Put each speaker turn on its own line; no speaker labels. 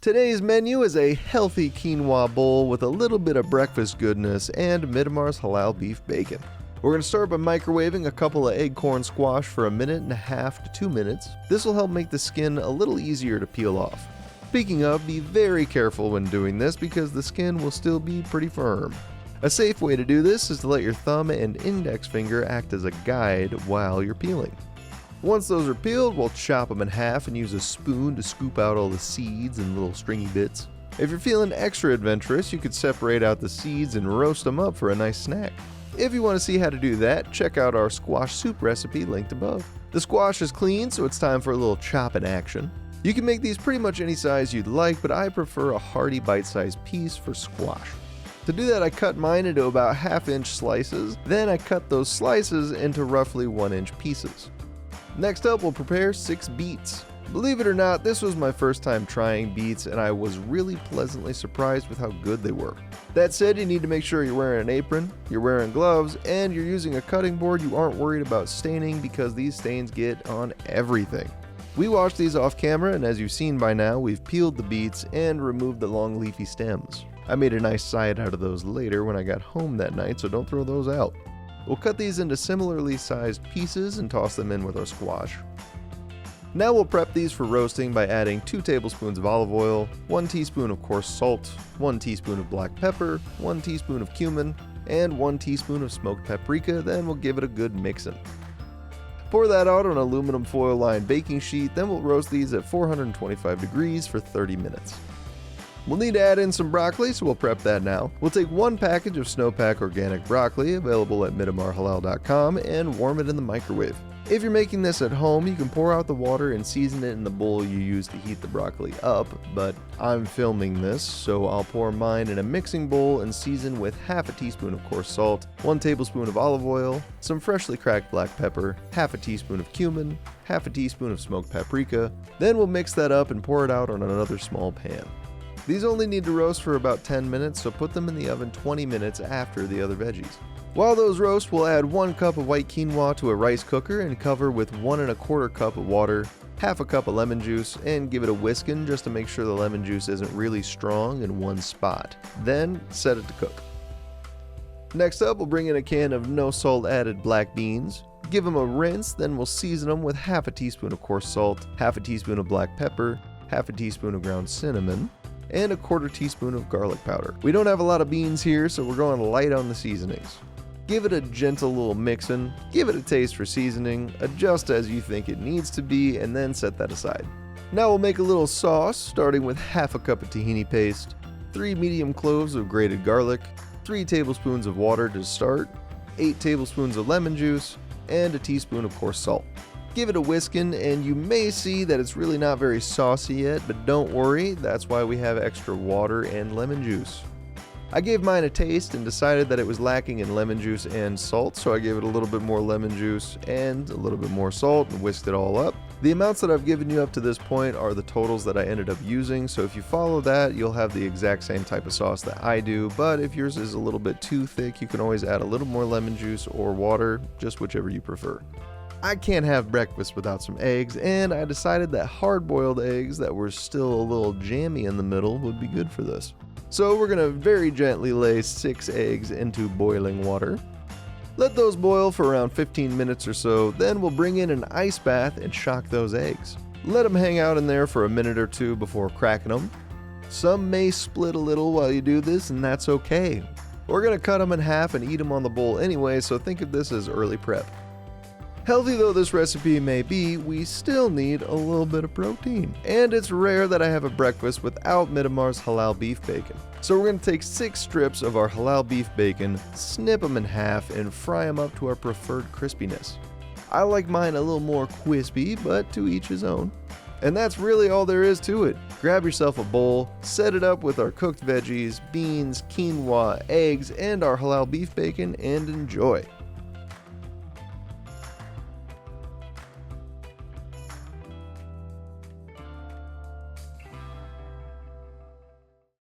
Today's menu is a healthy quinoa bowl with a little bit of breakfast goodness and Midamar's halal beef bacon. We're going to start by microwaving a couple of acorn squash for 1.5 to 2 minutes. This will help make the skin a little easier to peel off. Speaking of, be very careful when doing this because the skin will still be pretty firm. A safe way to do this is to let your thumb and index finger act as a guide while you're peeling. Once those are peeled, we'll chop them in half and use a spoon to scoop out all the seeds and little stringy bits. If you're feeling extra adventurous, you could separate out the seeds and roast them up for a nice snack. If you want to see how to do that, check out our squash soup recipe linked above. The squash is clean, so it's time for a little chopping action. You can make these pretty much any size you'd like, but I prefer a hearty bite-sized piece for squash. To do that, I cut mine into about 1/2-inch slices, then I cut those slices into roughly 1-inch pieces. Next up, we'll prepare 6 beets. Believe it or not, this was my first time trying beets and I was really pleasantly surprised with how good they were. That said, you need to make sure you're wearing an apron, you're wearing gloves, and you're using a cutting board you aren't worried about staining because these stains get on everything. We washed these off camera, and as you've seen by now, we've peeled the beets and removed the long leafy stems. I made a nice side out of those later when I got home that night, so don't throw those out. We'll cut these into similarly sized pieces and toss them in with our squash. Now we'll prep these for roasting by adding 2 tablespoons of olive oil, 1 teaspoon of coarse salt, 1 teaspoon of black pepper, 1 teaspoon of cumin, and 1 teaspoon of smoked paprika, then we'll give it a good mixin'. Pour that out on an aluminum foil lined baking sheet, then we'll roast these at 425 degrees for 30 minutes. We'll need to add in some broccoli, so we'll prep that now. We'll take 1 package of Snowpack organic broccoli, available at midamarhalal.com, and warm it in the microwave. If you're making this at home, you can pour out the water and season it in the bowl you use to heat the broccoli up, but I'm filming this, so I'll pour mine in a mixing bowl and season with 1/2 teaspoon of coarse salt, 1 tablespoon of olive oil, some freshly cracked black pepper, 1/2 teaspoon of cumin, 1/2 teaspoon of smoked paprika. Then we'll mix that up and pour it out on another small pan. These only need to roast for about 10 minutes, so put them in the oven 20 minutes after the other veggies. While those roast, we'll add 1 cup of white quinoa to a rice cooker and cover with 1 1/4 cup of water, 1/2 cup of lemon juice, and give it a whiskin just to make sure the lemon juice isn't really strong in one spot. Then set it to cook. Next up, we'll bring in a can of no salt added black beans. Give them a rinse, then we'll season them with 1/2 teaspoon of coarse salt, 1/2 teaspoon of black pepper, 1/2 teaspoon of ground cinnamon, and 1/4 teaspoon of garlic powder. We don't have a lot of beans here, so we're going light on the seasonings. Give it a gentle little mixin', give it a taste for seasoning, adjust as you think it needs to be, and then set that aside. Now we'll make a little sauce, starting with 1/2 cup of tahini paste, 3 medium cloves of grated garlic, 3 tablespoons of water to start, 8 tablespoons of lemon juice, and a teaspoon of coarse salt. Give it a whiskin, and you may see that it's really not very saucy yet, but don't worry, that's why we have extra water and lemon juice. I gave mine a taste and decided that it was lacking in lemon juice and salt, so I gave it a little bit more lemon juice and a little bit more salt and whisked it all up. The amounts that I've given you up to this point are the totals that I ended up using, so if you follow that, you'll have the exact same type of sauce that I do, but if yours is a little bit too thick, you can always add a little more lemon juice or water, just whichever you prefer. I can't have breakfast without some eggs, and I decided that hard-boiled eggs that were still a little jammy in the middle would be good for this. So we're going to very gently lay 6 eggs into boiling water. Let those boil for around 15 minutes or so, then we'll bring in an ice bath and shock those eggs. Let them hang out in there for a minute or 2 before cracking them. Some may split a little while you do this, and that's okay. We're going to cut them in half and eat them on the bowl anyway, so think of this as early prep. Healthy though this recipe may be, we still need a little bit of protein. And it's rare that I have a breakfast without Midamar's halal beef bacon. So we're going to take 6 strips of our halal beef bacon, snip them in half, and fry them up to our preferred crispiness. I like mine a little more crispy, but to each his own. And that's really all there is to it. Grab yourself a bowl, set it up with our cooked veggies, beans, quinoa, eggs, and our halal beef bacon, and enjoy.